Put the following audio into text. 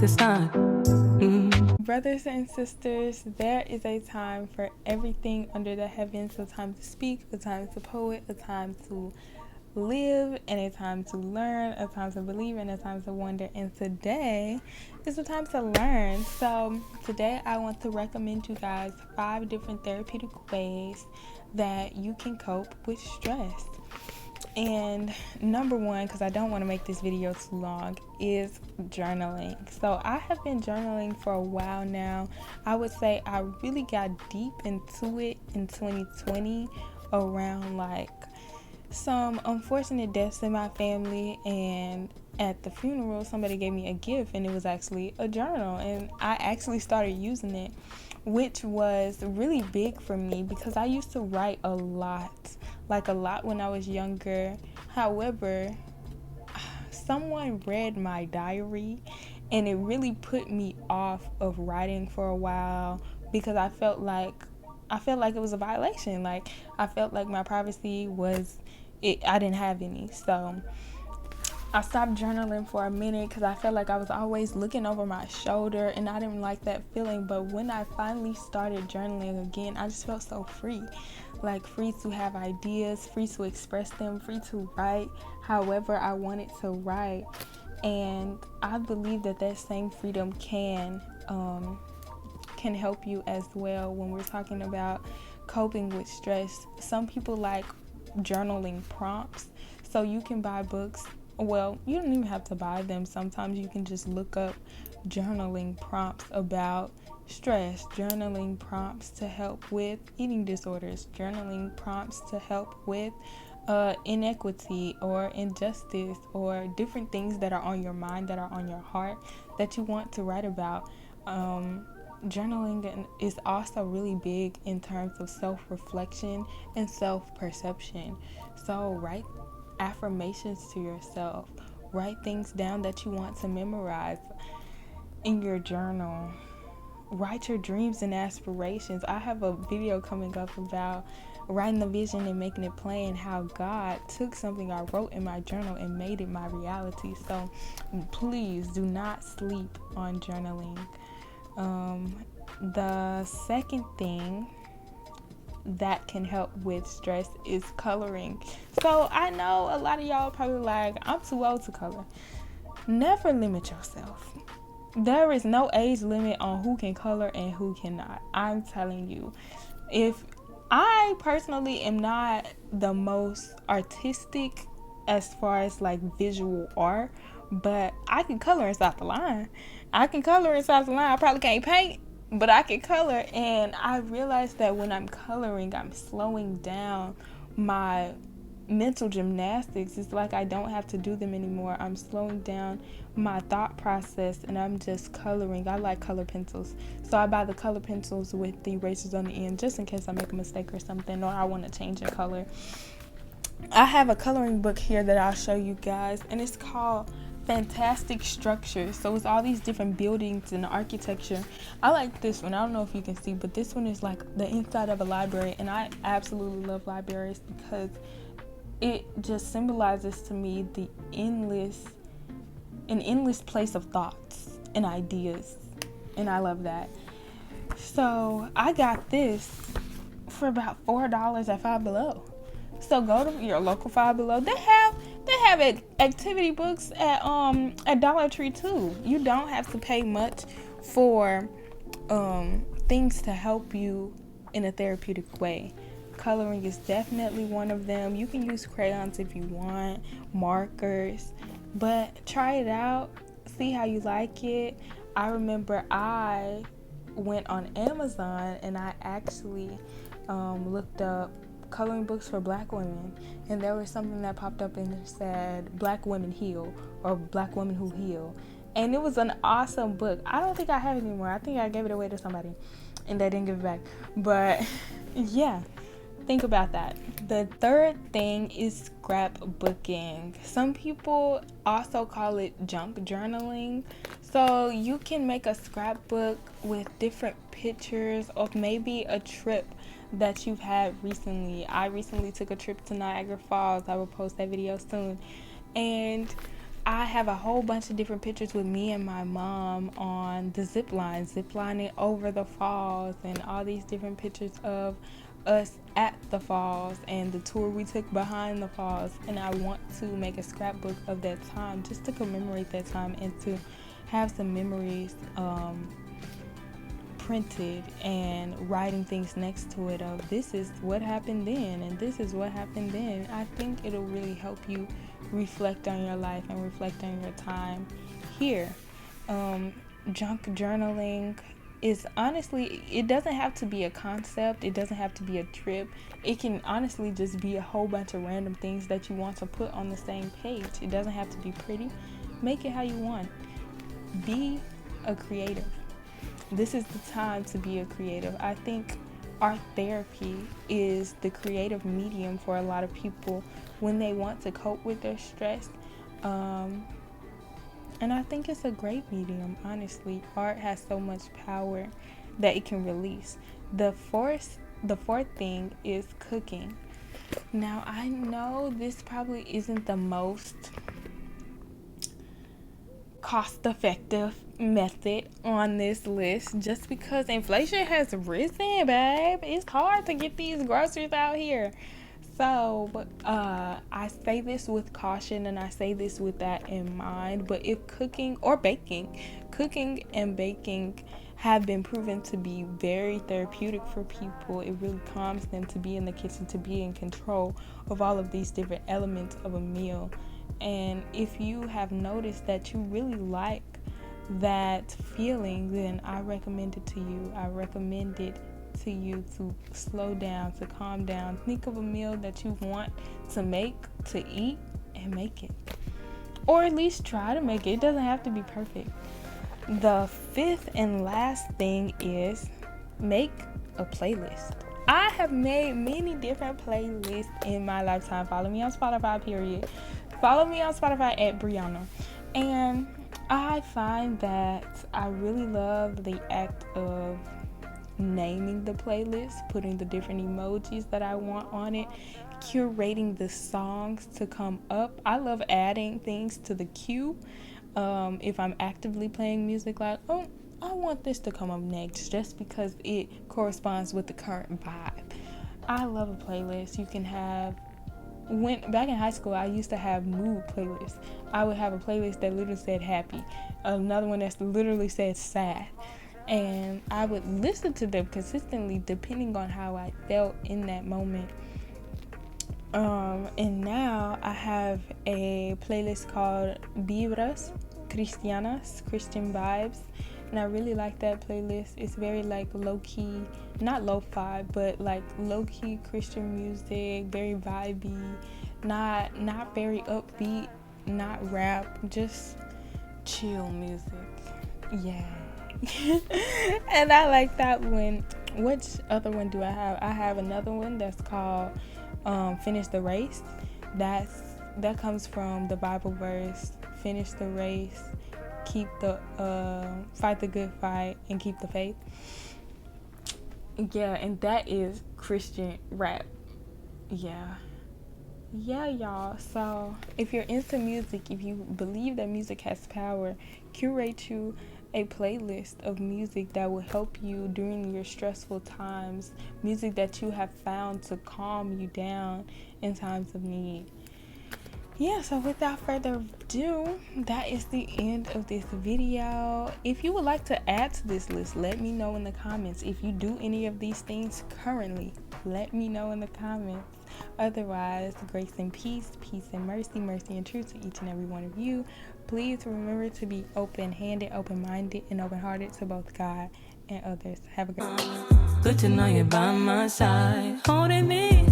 this time. Brothers and sisters, there is a time for everything under the heavens. A time to speak, a time to poet, a time to live, and a time to learn, a time to believe, and a time to wonder. And today is the time to learn. So today I want to recommend you guys 5 different therapeutic ways that you can cope with stress. And number one, because I don't want to make this video too long, is journaling. So I have been journaling for a while now. I would say I really got deep into it in 2020 around like some unfortunate deaths in my family, and at the funeral somebody gave me a gift and it was actually a journal, and I actually started using it, which was really big for me because I used to write a lot when I was younger. However, someone read my diary and it really put me off of writing for a while because I felt like it was a violation. Like I felt like my privacy was I didn't have any. So I stopped journaling for a minute because I felt like I was always looking over my shoulder and I didn't like that feeling. But when I finally started journaling again, I just felt so free. Like free to have ideas, free to express them, free to write however I wanted to write. And I believe that same freedom can help you as well when we're talking about coping with stress. Some people like journaling prompts, so you can buy books. Well, you don't even have to buy them. Sometimes you can just look up journaling prompts about stress, journaling prompts to help with eating disorders, journaling prompts to help with inequity or injustice or different things that are on your mind, that are on your heart, that you want to write about. Journaling is also really big in terms of self-reflection and self-perception. So write affirmations to yourself. Write things down that you want to memorize in your journal. Write your dreams and aspirations. I have a video coming up about writing the vision and making it plain, how God took something I wrote in my journal and made it my reality. So please do not sleep on journaling. The second thing that can help with stress is coloring. So I know a lot of y'all probably like, I'm too old to color. Never limit yourself. There is no age limit on who can color and who cannot. I'm telling you, if I personally am not the most artistic as far as like visual art, but I can color inside the line. I probably can't paint, but I can color. And I realized that when I'm coloring, I'm slowing down my mental gymnastics. It's like I don't have to do them anymore. I'm slowing down my thought process and I'm just coloring. I like color pencils, so I buy the color pencils with the erasers on the end just in case I make a mistake or something, or I want to change a color. I have a coloring book here that I'll show you guys, and it's called Fantastic Structures. So it's all these different buildings and architecture. I like this one. I don't know if you can see, but this one is like the inside of a library, and I absolutely love libraries because it just symbolizes to me an endless place of thoughts and ideas, and I love that. So I got this for about $4 at Five Below. So go to your local Five Below. They have activity books at Dollar Tree too. You don't have to pay much for things to help you in a therapeutic way. Coloring is definitely one of them. You can use crayons if you want, markers, but try it out, see how you like it. I remember I went on Amazon and I actually looked up coloring books for Black women, and there was something that popped up and it said Black Women Heal, or Black Women Who Heal, and it was an awesome book. I don't think I have it anymore. I think I gave it away to somebody and they didn't give it back, but yeah, think about that. The third thing is scrapbooking. Some people also call it junk journaling. So you can make a scrapbook with different pictures of maybe a trip that you've had recently. I recently took a trip to Niagara Falls. I will post that video soon. And I have a whole bunch of different pictures with me and my mom on the ziplining over the falls, and all these different pictures of us at the falls and the tour we took behind the falls. And I want to make a scrapbook of that time just to commemorate that time and to have some memories printed and writing things next to it of this is what happened then and this is what happened then. I think it'll really help you reflect on your life and reflect on your time here. Junk journaling is honestly, it doesn't have to be a concept, it doesn't have to be a trip. It can honestly just be a whole bunch of random things that you want to put on the same page. It doesn't have to be pretty. Make it how you want. Be a creative. This is the time to be a creative. I think art therapy is the creative medium for a lot of people when they want to cope with their stress. And I think it's a great medium, honestly. Art has so much power that it can release. The fourth thing is cooking. Now, I know this probably isn't the most cost-effective method on this list just because inflation has risen, babe. It's hard to get these groceries out here. So, I say this with caution and I say this with that in mind. But if cooking and baking have been proven to be very therapeutic for people, it really calms them to be in the kitchen, to be in control of all of these different elements of a meal. And if you have noticed that you really like that feeling, then I recommend it to you. I recommend it to you to slow down, to calm down. Think of a meal that you want to make, to eat, and make it. Or at least try to make it. It doesn't have to be perfect. The fifth and last thing is make a playlist. I have made many different playlists in my lifetime. Follow me on Spotify, period. Follow me on Spotify at Breyunha. And I find that I really love the act of naming the playlist, putting the different emojis that I want on it, curating the songs to come up. I love adding things to the queue. If I'm actively playing music, like, oh, I want this to come up next just because it corresponds with the current vibe. I love a playlist. You can have, back in high school, I used to have mood playlists. I would have a playlist that literally said happy, another one that literally said sad. And I would listen to them consistently depending on how I felt in that moment. And now I have a playlist called Vibras Cristianas, Christian Vibes. And I really like that playlist. It's very like low-key, not lo-fi, but like low-key Christian music, very vibey, not very upbeat, not rap, just chill music. Yeah. And I like that one. Which other one do I have? I have another one that's called Finish the Race. That comes from the Bible verse, finish the race, keep the fight the good fight, and keep the faith. Yeah, and that is Christian rap. Yeah, y'all. So if you're into music, if you believe that music has power, curate you a playlist of music that will help you during your stressful times, music that you have found to calm you down in times of need. Yeah, so without further ado, that is the end of this video. If you would like to add to this list, let me know in the comments. If you do any of these things currently, let me know in the comments. Otherwise, grace and peace and mercy and truth to each and every one of you. Please remember to be open-handed, open-minded, and open-hearted to both God and others. Have a great day. Good to know you're by my side, holding me